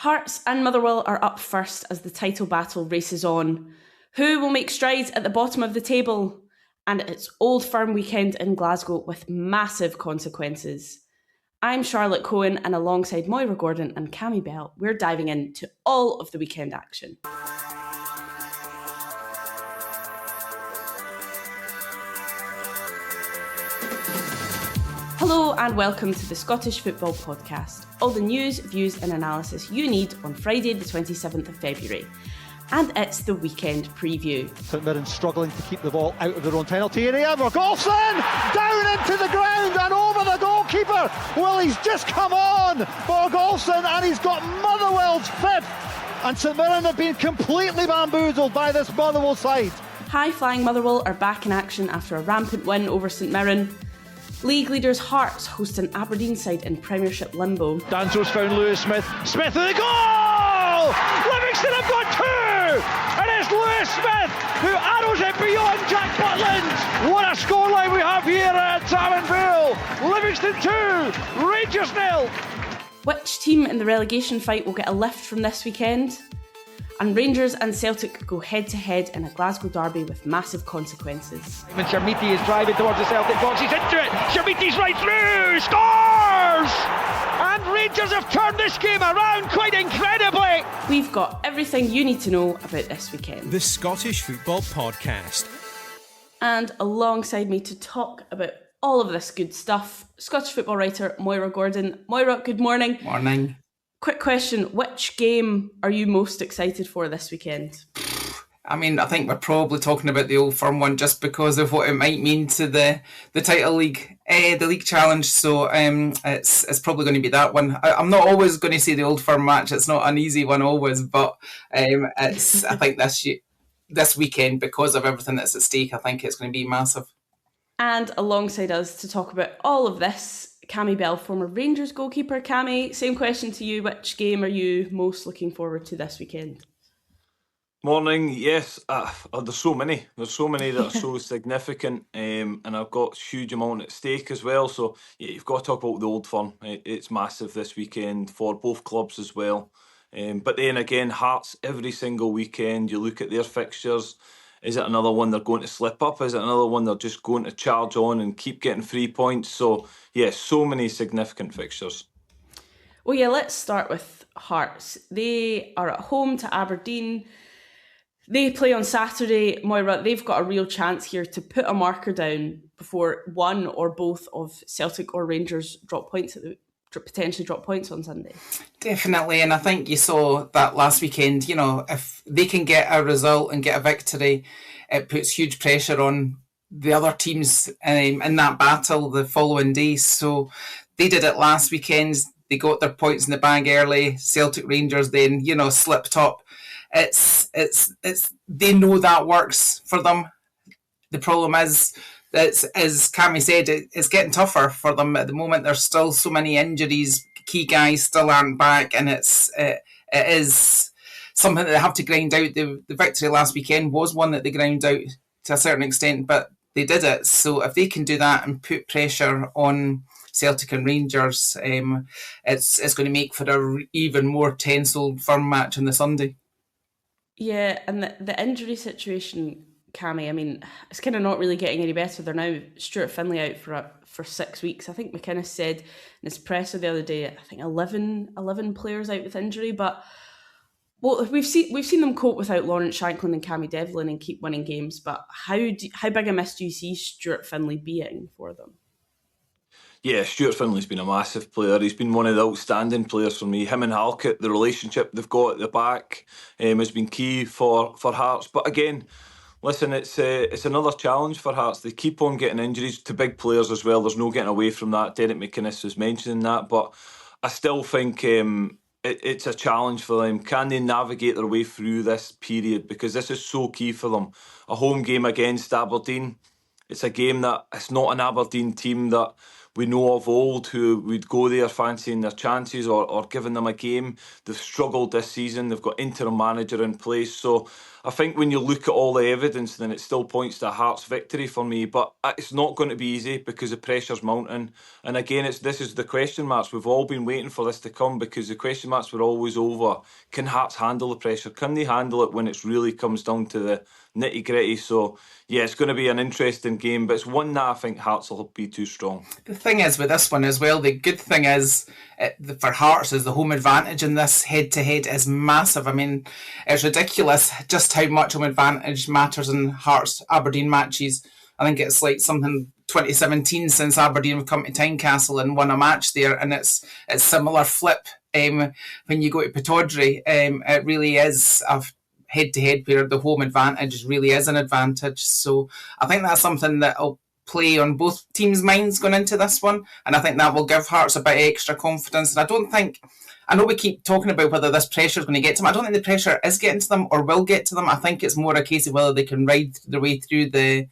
Hearts and Motherwell are up first as the title battle races on. Who will make strides at the bottom of the table? And it's Old Firm weekend in Glasgow with massive consequences. I'm Charlotte Cohen, and alongside Moira Gordon and Cammy Bell, we're diving into all of the weekend action. Hello and welcome to the Scottish Football Podcast. All the news, views and analysis you need on Friday the 27th of February. And it's the weekend preview. St Mirren struggling to keep the ball out of their own penalty area. Vergolfsson down into the ground and over the goalkeeper. Well, he's just come on, Vergolfsson, and he's got Motherwell's fifth. And St Mirren have been completely bamboozled by this Motherwell side. High-flying Motherwell are back in action after a rampant win over St Mirren. League leaders Hearts host an Aberdeen side in Premiership limbo. Danzo's found Lewis Smith. Smith in the goal! Livingston have got two! And it's Lewis Smith who arrows it beyond Jack Butland. What a scoreline we have here at Salmonville. Livingston 2, Rangers 0. Which team in the relegation fight will get a lift from this weekend? And Rangers and Celtic go head-to-head in a Glasgow derby with massive consequences. Sharmiti is driving towards the Celtic box. He's into it. Sharmiti's right through. Scores! And Rangers have turned this game around quite incredibly. We've got everything you need to know about this weekend. The Scottish Football Podcast. And alongside me to talk about all of this good stuff, Scottish football writer Moira Gordon. Moira, good morning. Morning. Quick question, which game are you most excited for this weekend? I mean, I think we're probably talking about the Old Firm one just because of what it might mean to the title league, the league challenge. So it's probably going to be that one. I'm not always going to say the Old Firm match. It's not an easy one always, but it's I think this weekend, because of everything that's at stake, I think it's going to be massive. And alongside us to talk about all of this, Cammy Bell, former Rangers goalkeeper. Cammy, same question to you. Which game are you most looking forward to this weekend? Morning. Yes, there's so many. There's so many that are so significant, and I've got huge amount at stake as well. So yeah, you've got to talk about the Old Firm. It's massive this weekend for both clubs as well. But then again, Hearts every single weekend. You look at their fixtures. Is it another one they're going to slip up? Is it another one they're just going to charge on and keep getting 3 points? So, yeah, so many significant fixtures. Well, yeah, let's start with Hearts. They are at home to Aberdeen. They play on Saturday. Moira, they've got a real chance here to put a marker down before one or both of Celtic or Rangers potentially drop points on Sunday. Definitely, and I think you saw that last weekend. You know, if they can get a result and get a victory, it puts huge pressure on the other teams in that battle the following day. So they did it last weekend. They got their points in the bag early. Celtic Rangers then, slipped up. It's they know that works for them. The problem is, as Cammy said, it's getting tougher for them at the moment. There's still so many injuries. Key guys still aren't back, and it is something that they have to grind out. The victory last weekend was one that they ground out to a certain extent, but they did it. So if they can do that and put pressure on Celtic and Rangers, it's going to make for a even more tense Old Firm match on the Sunday. Yeah, and the injury situation, Cammy, I mean, it's kind of not really getting any better. They're now Stuart Finlay out for 6 weeks. I think McInnes said in his presser the other day, I think 11 players out with injury. But well, we've seen them cope without Lawrence Shankland and Cammy Devlin and keep winning games. But how big a miss do you see Stuart Finlay being for them? Yeah, Stuart Finlay's been a massive player. He's been one of the outstanding players for me. Him and Halkett, the relationship they've got at the back has been key for Hearts. But again, listen, it's another challenge for Hearts. They keep on getting injuries to big players as well. There's no getting away from that. Derek McInnes was mentioning that. But I still think it's a challenge for them. Can they navigate their way through this period? Because this is so key for them. A home game against Aberdeen. It's a game that it's not an Aberdeen team that we know of old who would go there fancying their chances or giving them a game. They've struggled this season. They've got interim manager in place. So I think when you look at all the evidence, then it still points to a Hearts victory for me. But it's not going to be easy because the pressure's mounting. And again, this is the question marks. We've all been waiting for this to come because the question marks were always over. Can Hearts handle the pressure? Can they handle it when it really comes down to the nitty-gritty? So, yeah, it's going to be an interesting game, but it's one that I think Hearts will be too strong. The thing is with this one as well, the good thing is for Hearts is the home advantage in this head-to-head is massive. I mean, it's ridiculous just how much home advantage matters in Hearts-Aberdeen matches. I think it's like something 2017 since Aberdeen have come to Tynecastle and won a match there, and it's similar flip when you go to Pittodrie. It really is a head-to-head where the home advantage really is an advantage. So I think that's something that will play on both teams' minds going into this one, and I think that will give Hearts a bit of extra confidence. And I know we keep talking about whether this pressure is going to get to them. I don't think the pressure is getting to them or will get to them. I think it's more a case of whether they can ride their way through the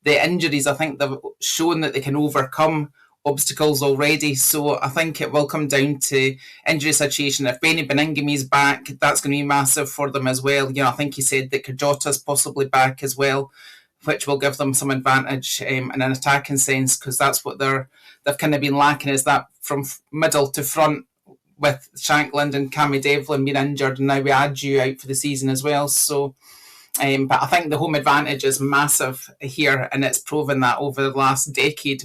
injuries. I think they've shown that they can overcome obstacles already, so I think it will come down to injury situation. If Benny Beningami's back, that's going to be massive for them as well. You know, I think he said that Kajota's possibly back as well, which will give them some advantage in an attacking sense, because that's what they've kind of been lacking, is that from middle to front, with Shankland and Cammy Devlin being injured, and now we add you out for the season as well. So but I think the home advantage is massive here, and it's proven that over the last decade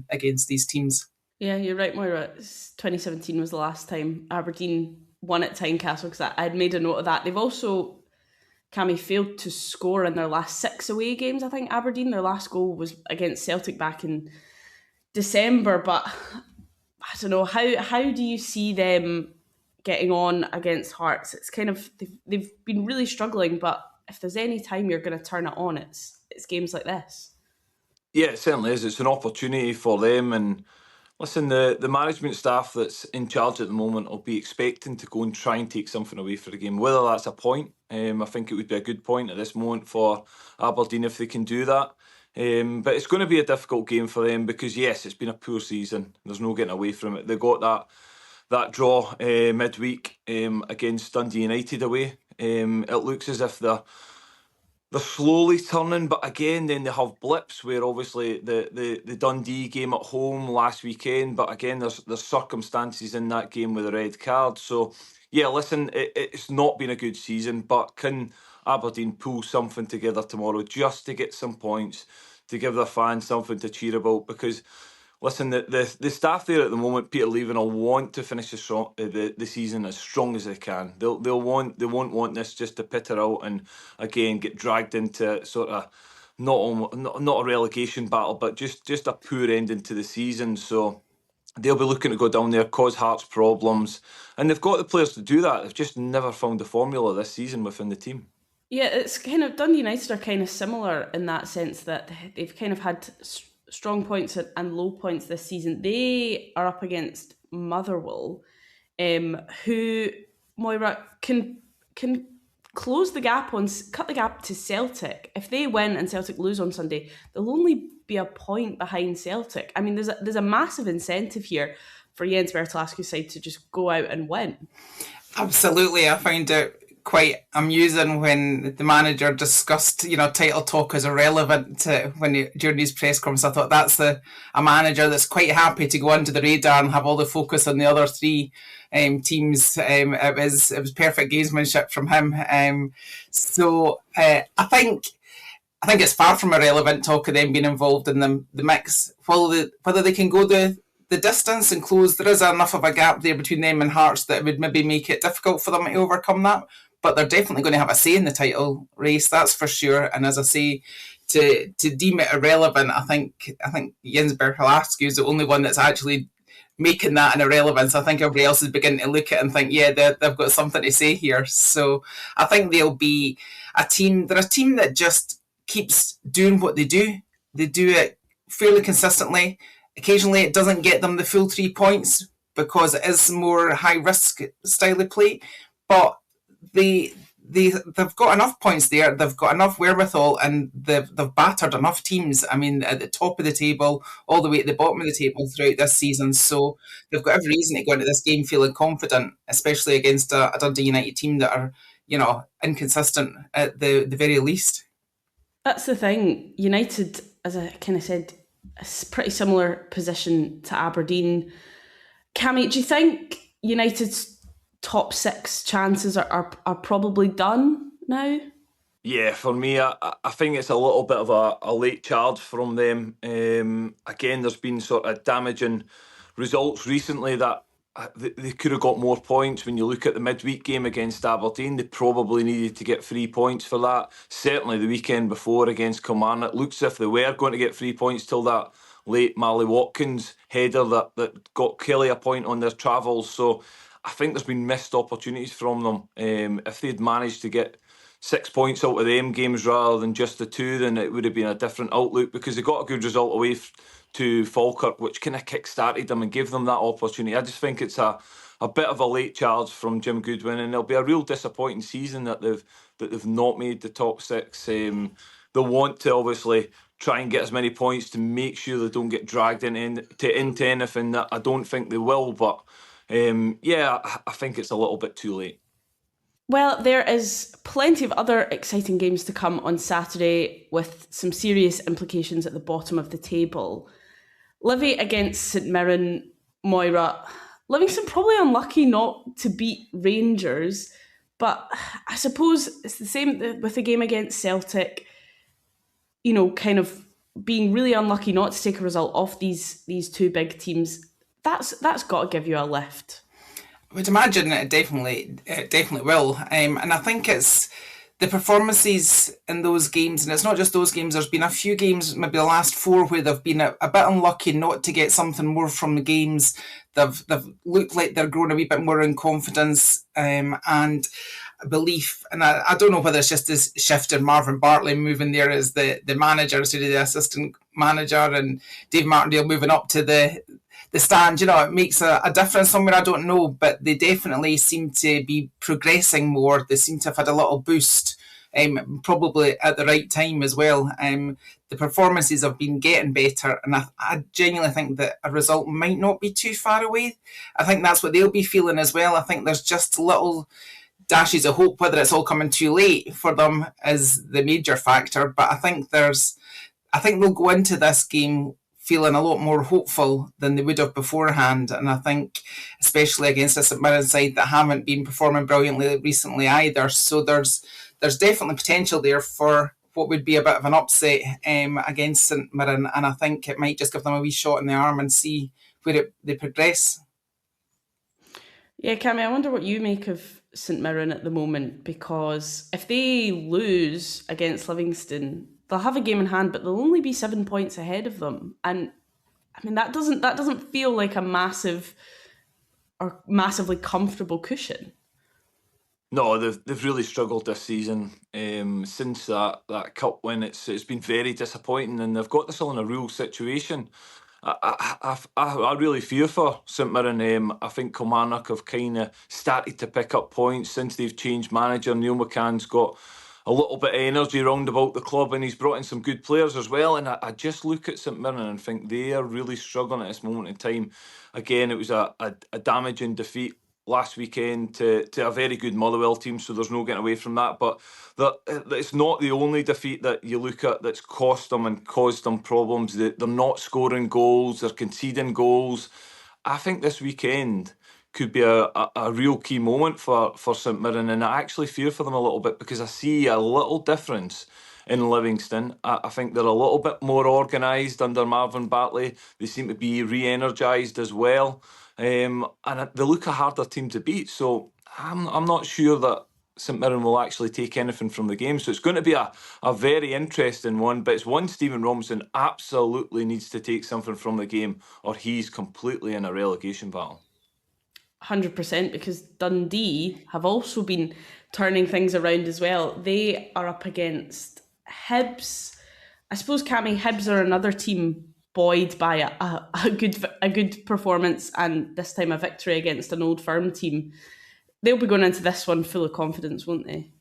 against these teams. Yeah, you're right, Moira. 2017 was the last time Aberdeen won at Tynecastle, because I had made a note of that. They've also, Cammy, failed to score in their last 6 away games. I think Aberdeen, their last goal was against Celtic back in December, but I don't know, how do you see them getting on against Hearts? It's kind of, they've been really struggling, but if there's any time you're going to turn it on, it's games like this. Yeah, it certainly is. It's an opportunity for them. And listen, the management staff that's in charge at the moment will be expecting to go and try and take something away for the game. Whether that's a point, I think it would be a good point at this moment for Aberdeen if they can do that. But it's going to be a difficult game for them because, yes, it's been a poor season. There's no getting away from it. They got that draw midweek against Dundee United away. It looks as if they're slowly turning, but again, then they have blips where obviously the Dundee game at home last weekend, but again, there's circumstances in that game with a red card. So, yeah, listen, it's not been a good season, but can Aberdeen pull something together tomorrow just to get some points, to give their fans something to cheer about? Because listen, the staff there at the moment, Peter Leaven, will want to finish the season as strong as they can. They won't want this just to peter out and again get dragged into sort of not a relegation battle, but just a poor ending to the season. So they'll be looking to go down there, cause Hearts problems, and they've got the players to do that. They've just never found the formula this season within the team. Yeah, it's kind of, Dundee United are kind of similar in that sense that they've kind of had strong points and low points this season. They are up against Motherwell, who, Moira, can cut the gap to Celtic. If they win and Celtic lose on Sunday, they'll only be a point behind Celtic. I mean, there's a massive incentive here for Jens Bertolascu's side to just go out and win. Absolutely, I find it quite amusing when the manager discussed, title talk as irrelevant during his press conference. I thought that's a manager that's quite happy to go under the radar and have all the focus on the other three teams. It was perfect gamesmanship from him. So I think it's far from irrelevant talk of them being involved in the mix. Whether they can go the distance and close, there is enough of a gap there between them and Hearts that it would maybe make it difficult for them to overcome that. But they're definitely going to have a say in the title race, that's for sure. And as I say, to deem it irrelevant, I think Jens Bertolascu is the only one that's actually making that an irrelevance. I think everybody else is beginning to look at it and think, yeah, they've got something to say here. So I think they'll be a team. They're a team that just keeps doing what they do. They do it fairly consistently. Occasionally it doesn't get them the full 3 points because it is more high risk style of play, but they they've got enough points there. They've got enough wherewithal, and they've battered enough teams. I mean, at the top of the table, all the way at the bottom of the table throughout this season. So they've got every reason to go into this game feeling confident, especially against a Dundee United team that are, inconsistent at the very least. That's the thing. United, as I kind of said, a pretty similar position to Aberdeen. Cammy, do you think United's top 6 chances are probably done now? Yeah, for me, I think it's a little bit of a late charge from them. Again, there's been sort of damaging results recently that they could have got more points. When you look at the midweek game against Aberdeen, they probably needed to get 3 points for that. Certainly the weekend before against Kilmarnock, it looks as if they were going to get 3 points till that late Marley Watkins header that got Kelly a point on their travels. So I think there's been missed opportunities from them. If they'd managed to get 6 points out of them games rather than just the 2, then it would have been a different outlook, because they got a good result away to Falkirk, which kind of kick-started them and gave them that opportunity. I just think it's a bit of a late charge from Jim Goodwin, and it'll be a real disappointing season that they've not made the top 6. They'll want to obviously try and get as many points to make sure they don't get dragged into anything that I don't think they will, but I think it's a little bit too late. Well, there is plenty of other exciting games to come on Saturday with some serious implications at the bottom of the table. Livy against St Mirren, Moira. Livingston probably unlucky not to beat Rangers, but I suppose it's the same with the game against Celtic, kind of being really unlucky not to take a result off these 2 big teams. That's got to give you a lift. I would imagine it definitely will. And I think it's the performances in those games, and it's not just those games. There's been a few games, maybe the last 4, where they've been a bit unlucky not to get something more from the games. They've looked like they're growing a wee bit more in confidence and belief. And I don't know whether it's just this shift in Marvin Bartley moving there as the manager instead of the assistant manager, and Dave Martindale moving up to the stand, it makes a difference somewhere, I don't know, but they definitely seem to be progressing more. They seem to have had a little boost, probably at the right time as well. The performances have been getting better, and I genuinely think that a result might not be too far away. I think that's what they'll be feeling as well. I think there's just little dashes of hope. Whether it's all coming too late for them is the major factor, but I think they'll go into this game feeling a lot more hopeful than they would have beforehand. And I think, especially against a St Mirren side that haven't been performing brilliantly recently either. So there's definitely potential there for what would be a bit of an upset against St Mirren. And I think it might just give them a wee shot in the arm and see where they progress. Yeah, Cammy, I wonder what you make of St Mirren at the moment, because if they lose against Livingston, they'll have a game in hand, but they'll only be 7 points ahead of them. And I mean, that doesn't feel like a massive or massively comfortable cushion. No, they've really struggled this season. Since that cup win, it's been very disappointing, and they've got themselves in a real situation. I really fear for St Mirren. I think Kilmarnock have kind of started to pick up points since they've changed manager. Neil McCann's got a little bit of energy round about the club, and he's brought in some good players as well. And I just look at St Mirren and think they are really struggling at this moment in time. Again, it was a damaging defeat last weekend to a very good Motherwell team, so there's no getting away from that. But it's not the only defeat that you look at that's cost them and caused them problems. They're not scoring goals, they're conceding goals. I think this weekend could be a real key moment for St Mirren, and I actually fear for them a little bit because I see a little difference in Livingston. I think they're a little bit more organised under Marvin Bartley. They seem to be re-energised as well, and they look a harder team to beat. So I'm not sure that St Mirren will actually take anything from the game. So it's going to be a very interesting one, but it's one Stephen Robinson absolutely needs to take something from the game, or he's completely in a relegation battle. 100%, because Dundee have also been turning things around as well. They are up against Hibs. I suppose, Cammy, Hibs are another team buoyed by a good performance, and this time a victory against an old firm team. They'll be going into this one full of confidence, won't they?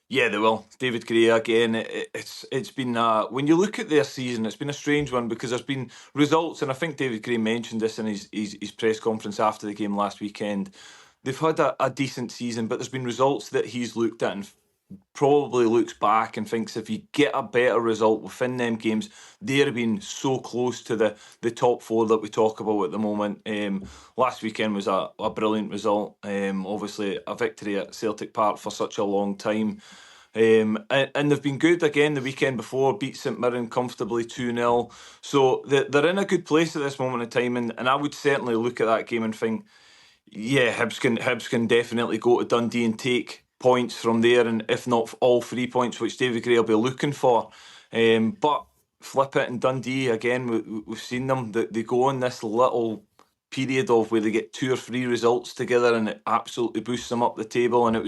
Yeah, they will. David Gray again. It's been when you look at their season, it's been a strange one because there's been results, and I think David Gray mentioned this in his press conference after the game last weekend. They've had a decent season, but there's been results that he's looked at and probably looks back and thinks if you get a better result within them games, they're been so close to the top four that we talk about at the moment. Last weekend was a brilliant result. Obviously, a victory at Celtic Park for such a long time. And they've been good again the weekend before, beat St Mirren comfortably 2-0. So they're in a good place at this moment in time, and I would certainly look at that game and think, yeah, Hibs can definitely go to Dundee and take points from there, and if not all 3 points, which David Gray will be looking for. But flip it, and Dundee again, we've seen them. They go on this little period of where they get 2 or 3 results together, and it absolutely boosts them up the table. And it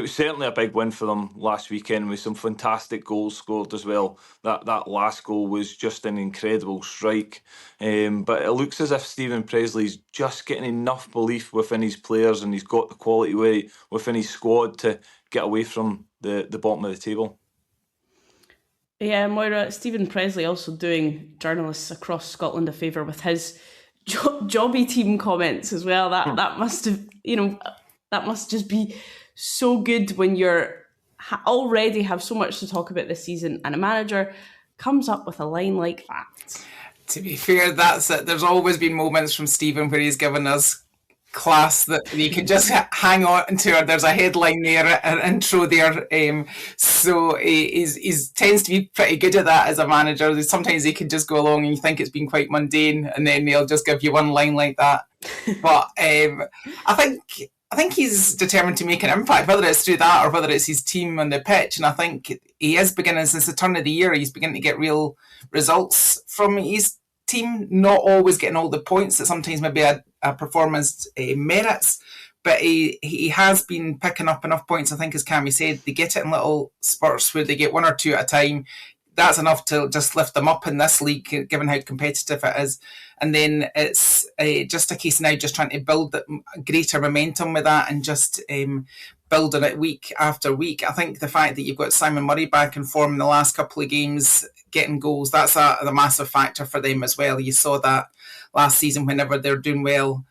was certainly a big win for them last weekend with some fantastic goals scored as well. That last goal was just an incredible strike. But it looks as if Stephen Presley's just getting enough belief within his players, and he's got the quality weight within his squad to get away from the bottom of the table. Yeah, Moira, Stephen Presley also doing journalists across Scotland a favour with his jobby team comments as well. That must have, that must just be so good when you're already have so much to talk about this season and a manager comes up with a line like that. To be fair, that's it. There's always been moments from Stephen where he's given us class that you can just hang on to, or there's a headline there, an intro there. So he tends to be pretty good at that as a manager. Sometimes he can just go along and you think it's been quite mundane, and then he'll just give you one line like that. But I think he's determined to make an impact, whether it's through that or whether it's his team on the pitch. And I think he is beginning, since the turn of the year, he's beginning to get real results from his team, not always getting all the points that sometimes maybe a performance merits. But he has been picking up enough points, I think, as Cammy said. They get it in little spurts where they get 1 or 2 at a time. That's enough to just lift them up in this league, given how competitive it is. And then it's just a case now just trying to build greater momentum with that and just building it week after week. I think the fact that you've got Simon Murray back in form in the last couple of games, getting goals, that's a massive factor for them as well. You saw that last season whenever they're doing well.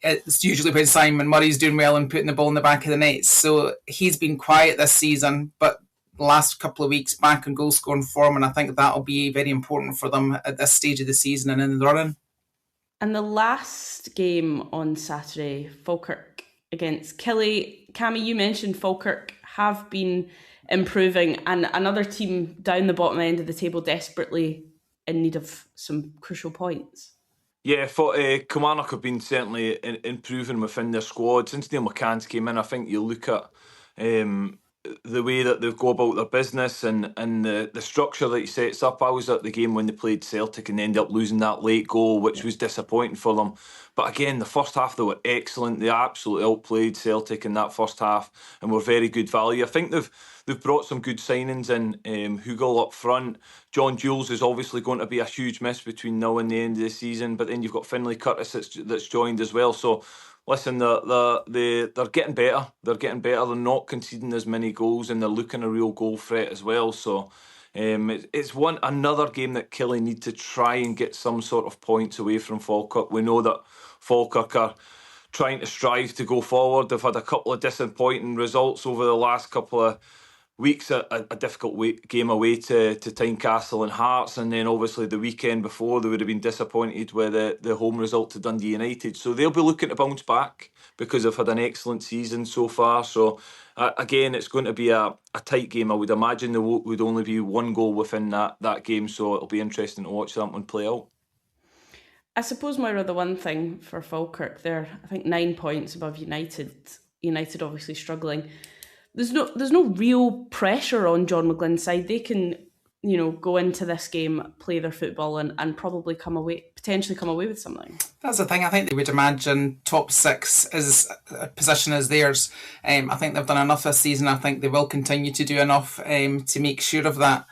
It's usually when Simon Murray's doing well and putting the ball in the back of the net. So he's been quiet this season, but the last couple of weeks back in goal scoring form, and I think that'll be very important for them at this stage of the season and in the running. And the last game on Saturday, Falkirk against Killie. Cammy, you mentioned Falkirk have been improving, and another team down the bottom end of the table desperately in need of some crucial points. Yeah, Kilmarnock have been certainly improving within their squad. Since Neil McCann's came in, I think you look at the way that they go about their business and the structure that he sets up. I was at the game when they played Celtic and ended up losing that late goal, which was disappointing for them. But again, the first half they were excellent. They absolutely outplayed Celtic in that first half and were very good value. I think they've brought some good signings in. Hugel up front. John Jules is obviously going to be a huge miss between now and the end of the season. But then you've got Finlay Curtis that's joined as well. So listen, they're getting better. They're getting better. They're not conceding as many goals, and they're looking a real goal threat as well. So it's another game that Killie need to try and get some sort of points away from Falkirk. We know that Falkirk are trying to strive to go forward. They've had a couple of disappointing results over the last couple of weeks. A difficult game away to Tynecastle and Hearts, and then obviously the weekend before they would have been disappointed with the home result to Dundee United. So they'll be looking to bounce back because they've had an excellent season so far. So again, it's going to be a tight game. I would imagine there would only be 1 goal within that game, so it'll be interesting to watch that one play out. I suppose, Moira, the one thing for Falkirk, they're, I think, 9 points above United. United obviously struggling. There's no real pressure on John McGlynn's side. They can, go into this game, play their football, and probably potentially come away with something. That's the thing. I think they would imagine top 6 is a position as theirs. I think they've done enough this season. I think they will continue to do enough to make sure of that.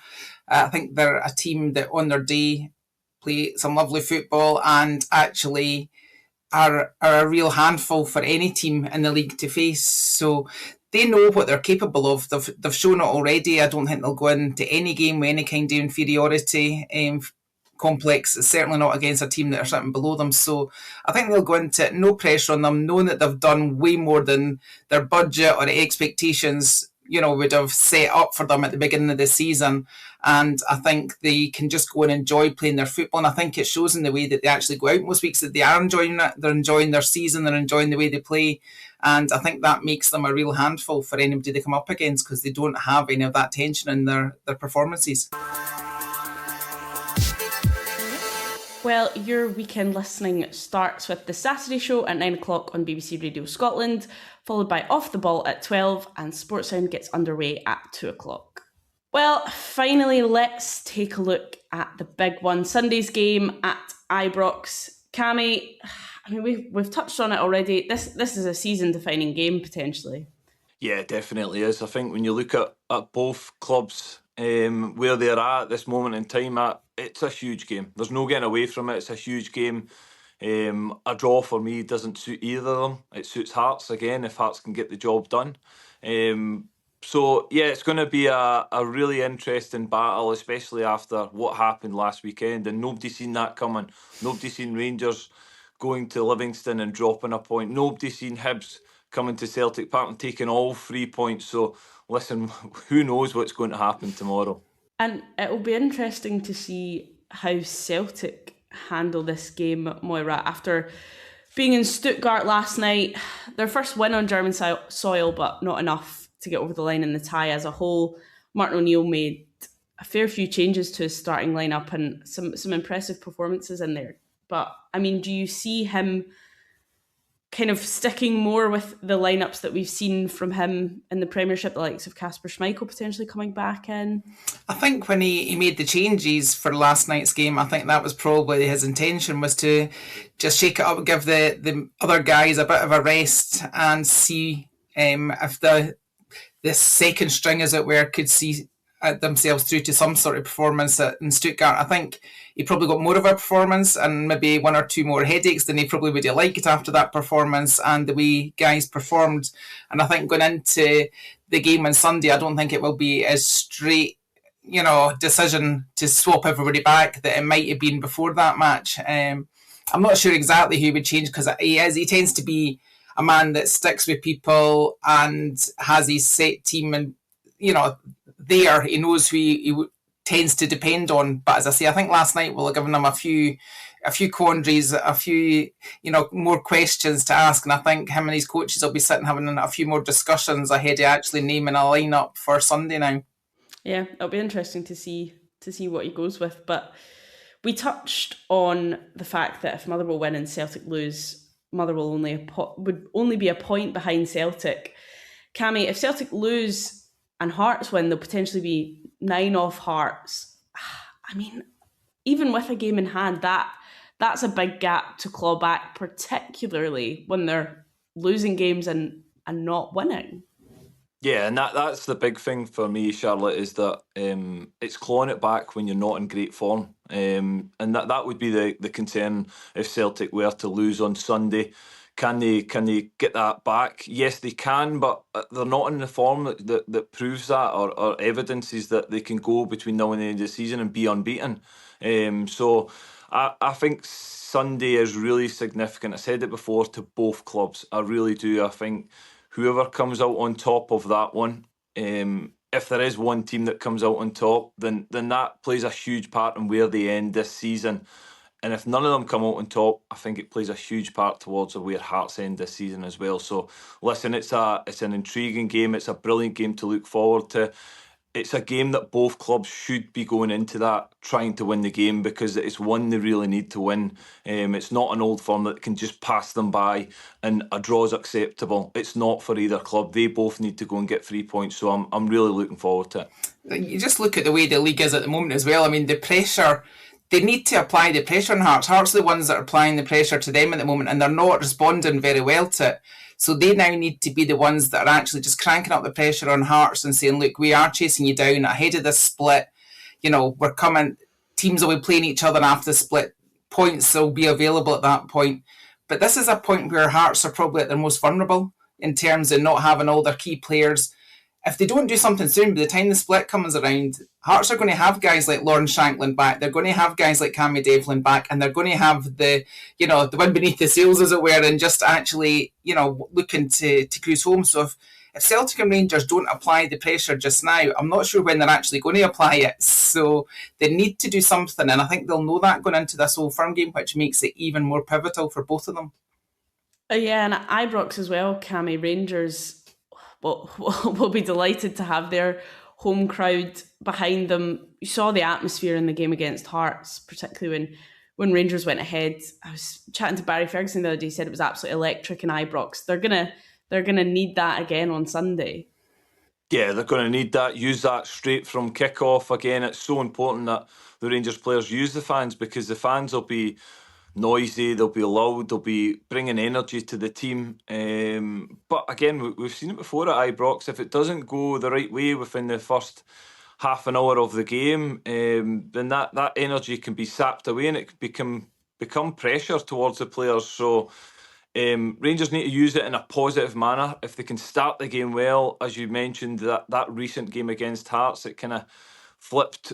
I think they're a team that on their day play some lovely football and actually are a real handful for any team in the league to face. So they know what they're capable of. They've shown it already. I don't think they'll go into any game with any kind of inferiority complex. It's certainly not against a team that are sitting below them. So I think they'll go into it, no pressure on them, knowing that they've done way more than their budget or expectations, would have set up for them at the beginning of the season. And I think they can just go and enjoy playing their football. And I think it shows in the way that they actually go out most weeks that they are enjoying it. They're enjoying their season. They're enjoying the way they play. And I think that makes them a real handful for anybody they come up against, because they don't have any of that tension in their performances. Well, your weekend listening starts with the Saturday show at 9 o'clock on BBC Radio Scotland, followed by Off the Ball at 12, and Sports Sound gets underway at 2 o'clock. Well, finally, let's take a look at the big one. Sunday's game at Ibrox. Cammy, I mean, we've touched on it already. This is a season-defining game, potentially. Yeah, it definitely is. I think when you look at both clubs, where they're at this moment in time, it's a huge game. There's no getting away from it. It's a huge game. A draw for me doesn't suit either of them. It suits Hearts again, if Hearts can get the job done. So yeah, it's going to be a really interesting battle, especially after what happened last weekend, and nobody's seen that coming. Nobody's seen Rangers going to Livingston and dropping a point. Nobody's seen Hibs coming to Celtic Park and taking all 3 points. So listen, who knows what's going to happen tomorrow. And it'll be interesting to see how Celtic handle this game, Moira, after being in Stuttgart last night. Their first win on German soil, but not enough to get over the line in the tie as a whole. Martin O'Neill made a fair few changes to his starting lineup and some impressive performances in there. But, I mean, do you see him kind of sticking more with the lineups that we've seen from him in the Premiership, the likes of Kasper Schmeichel potentially coming back in? I think when he made the changes for last night's game, I think that was probably his intention, was to just shake it up, give the other guys a bit of a rest and see if the second string, as it were, could see themselves through to some sort of performance in Stuttgart. I think he probably got more of a performance and maybe one or two more headaches than he probably would have liked after that performance and the way guys performed. And I think going into the game on Sunday, I don't think it will be as straight, decision to swap everybody back that it might have been before that match. I'm not sure exactly who would change, because he tends to be a man that sticks with people and has his set team, and there he knows who he tends to depend on. But as I say, I think last night will have given him a few quandaries, a few more questions to ask, and I think him and his coaches will be sitting having a few more discussions ahead of actually naming a lineup for Sunday now. Yeah, it'll be interesting to see what he goes with. But we touched on the fact that if Motherwell win and Celtic lose, Motherwell would only be a point behind Celtic. Cammy, if Celtic lose and Hearts win, they'll potentially be 9 off Hearts. I mean, even with a game in hand, that's a big gap to claw back, particularly when they're losing games and not winning. Yeah, and that's the big thing for me, Charlotte, is that it's clawing it back when you're not in great form. And that would be the concern if Celtic were to lose on Sunday. Can they get that back? Yes, they can, but they're not in the form that proves that or evidences that they can go between now and the end of the season and be unbeaten. So I think Sunday is really significant. I said it before, to both clubs. I really do. I think whoever comes out on top of that one, if there is one team that comes out on top, then that plays a huge part in where they end this season. And if none of them come out on top, I think it plays a huge part towards where Hearts end this season as well. So listen, it's an intriguing game. It's a brilliant game to look forward to. It's a game that both clubs should be going into that trying to win the game, because it's one they really need to win. It's not an Old Firm that can just pass them by, and a draw is acceptable. It's not for either club. They both need to go and get 3 points. So I'm really looking forward to it. You just look at the way the league is at the moment as well. I mean, the pressure, they need to apply the pressure on Hearts. Hearts are the ones that are applying the pressure to them at the moment, and they're not responding very well to it. So they now need to be the ones that are actually just cranking up the pressure on Hearts and saying, look, we are chasing you down ahead of this split. We're coming, teams will be playing each other after the split. Points will be available at that point. But this is a point where Hearts are probably at their most vulnerable in terms of not having all their key players. If they don't do something soon, by the time the split comes around, Hearts are going to have guys like Lauren Shanklin back. They're going to have guys like Cammy Devlin back, and they're going to have the wind beneath the sails, as it were, and just actually, looking to cruise home. So if Celtic and Rangers don't apply the pressure just now, I'm not sure when they're actually going to apply it. So they need to do something, and I think they'll know that going into this Old Firm game, which makes it even more pivotal for both of them. Yeah, and at Ibrox as well, Cammy, Rangers will be delighted to have their home crowd behind them. You saw the atmosphere in the game against Hearts, particularly when Rangers went ahead. I was chatting to Barry Ferguson the other day. He said it was absolutely electric in Ibrox. They're gonna need that again on Sunday. Yeah, they're going to need that. Use that straight from kick-off. Again, it's so important that the Rangers players use the fans, because the fans will be noisy, they'll be loud, they'll be bringing energy to the team. But again, we've seen it before at Ibrox. If it doesn't go the right way within the first half an hour of the game, then that energy can be sapped away, and it can become pressure towards the players. So Rangers need to use it in a positive manner. If they can start the game well, as you mentioned, that recent game against Hearts, it kind of flipped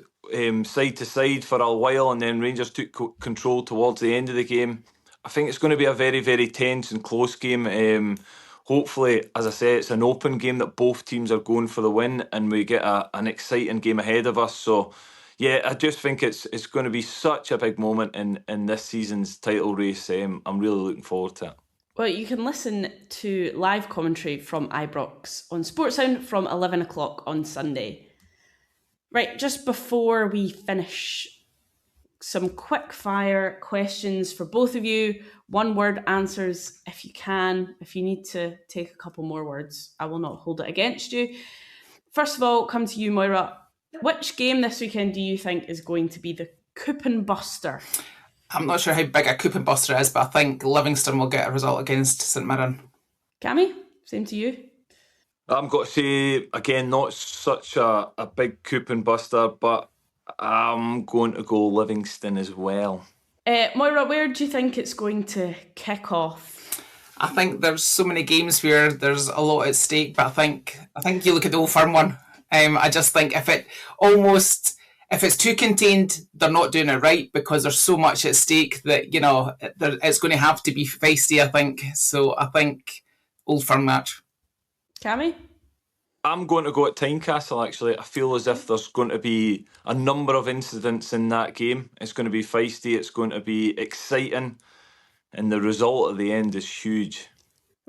side to side for a while, and then Rangers took control towards the end of the game. I think it's going to be a very, very tense and close game. Hopefully, as I say, it's an open game that both teams are going for the win, and we get an exciting game ahead of us. So yeah, I just think it's going to be such a big moment in this season's title race. I'm really looking forward to it. Well, you can listen to live commentary from Ibrox on Sportsound from 11 o'clock on Sunday. Right, just before we finish, some quick fire questions for both of you. One word answers if you can. If you need to take a couple more words, I will not hold it against you. First of all, come to you, Moira. Which game this weekend do you think is going to be the coupon buster? I'm not sure how big a coupon buster is, but I think Livingston will get a result against St Mirren. Cammy, same to you. I'm going to say, again, not such a big coupon buster, but I'm going to go Livingston as well. Moira, where do you think it's going to kick off? I think there's so many games where there's a lot at stake, but I think you look at the Old Firm one. I just think if it's too contained, they're not doing it right, because there's so much at stake that, it's going to have to be feisty, I think. So I think Old Firm match. Cammy? I'm going to go at Tynecastle, actually. I feel as if there's going to be a number of incidents in that game. It's going to be feisty, it's going to be exciting, and the result at the end is huge.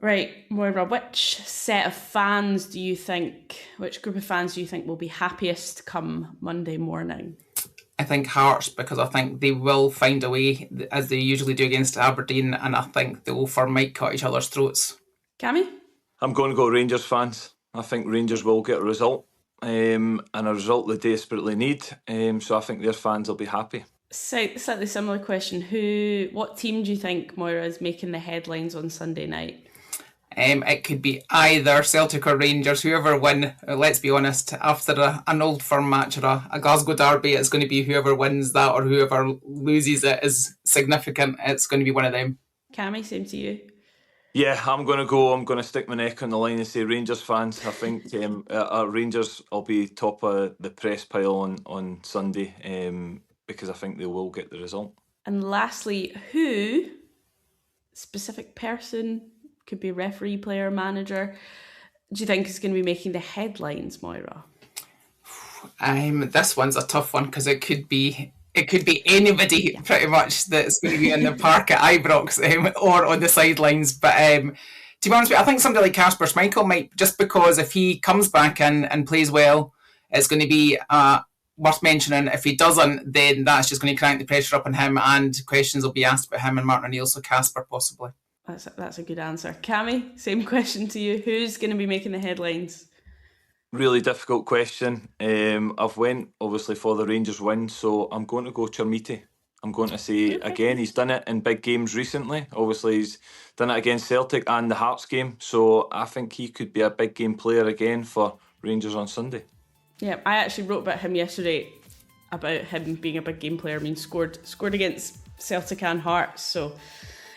Right, Moira, which group of fans do you think will be happiest come Monday morning? I think Hearts, because I think they will find a way, as they usually do against Aberdeen, and I think the Old Firm might cut each other's throats. Cammy? I'm going to go Rangers fans. I think Rangers will get a result, and a result they desperately need. So I think their fans will be happy. Slightly similar question. What team do you think, Moira, is making the headlines on Sunday night? It could be either Celtic or Rangers, whoever win. Let's be honest, after an Old Firm match or a Glasgow derby, it's going to be whoever wins that or whoever loses it is significant. It's going to be one of them. Cammy, same to you. Yeah, I'm going to stick my neck on the line and say Rangers fans. I think Rangers will be top of the press pile on Sunday, because I think they will get the result. And lastly, who, specific person, could be referee, player, manager, do you think is going to be making the headlines, Moira? This one's a tough one, because it could be anybody pretty much that's going to be in the park at Ibrox or on the sidelines. But to be honest with you, I think somebody like Kasper Schmeichel might, just because if he comes back and plays well, it's going to be worth mentioning. If he doesn't, then that's just going to crank the pressure up on him, and questions will be asked about him and Martin O'Neill, so Kasper possibly. That's a good answer. Cammy, same question to you. Who's going to be making the headlines? Really difficult question. I've went obviously for the Rangers win, so I'm going to go Chermiti. I'm going to say again, he's done it in big games recently. Obviously, he's done it against Celtic and the Hearts game, so I think he could be a big game player again for Rangers on Sunday. Yeah, I actually wrote about him yesterday, about him being a big game player. I mean, scored against Celtic and Hearts, so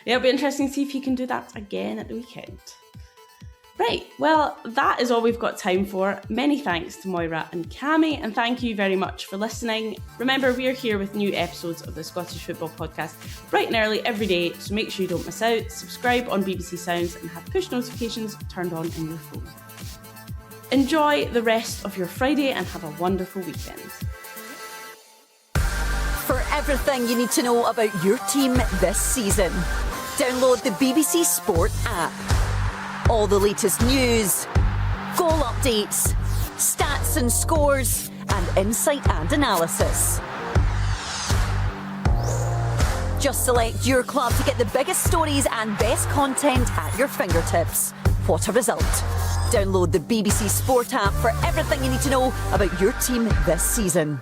Yeah, it'll be interesting to see if you can do that again at the weekend. Right, well, that is all we've got time for. Many thanks to Moira and Cammy, and thank you very much for listening. Remember, we are here with new episodes of the Scottish Football Podcast bright and early every day, so make sure you don't miss out. Subscribe on BBC Sounds and have push notifications turned on in your phone. Enjoy the rest of your Friday and have a wonderful weekend. For everything you need to know about your team this season, download the BBC Sport app. All the latest news, goal updates, stats and scores, and insight and analysis. Just select your club to get the biggest stories and best content at your fingertips. What a result. Download the BBC Sport app for everything you need to know about your team this season.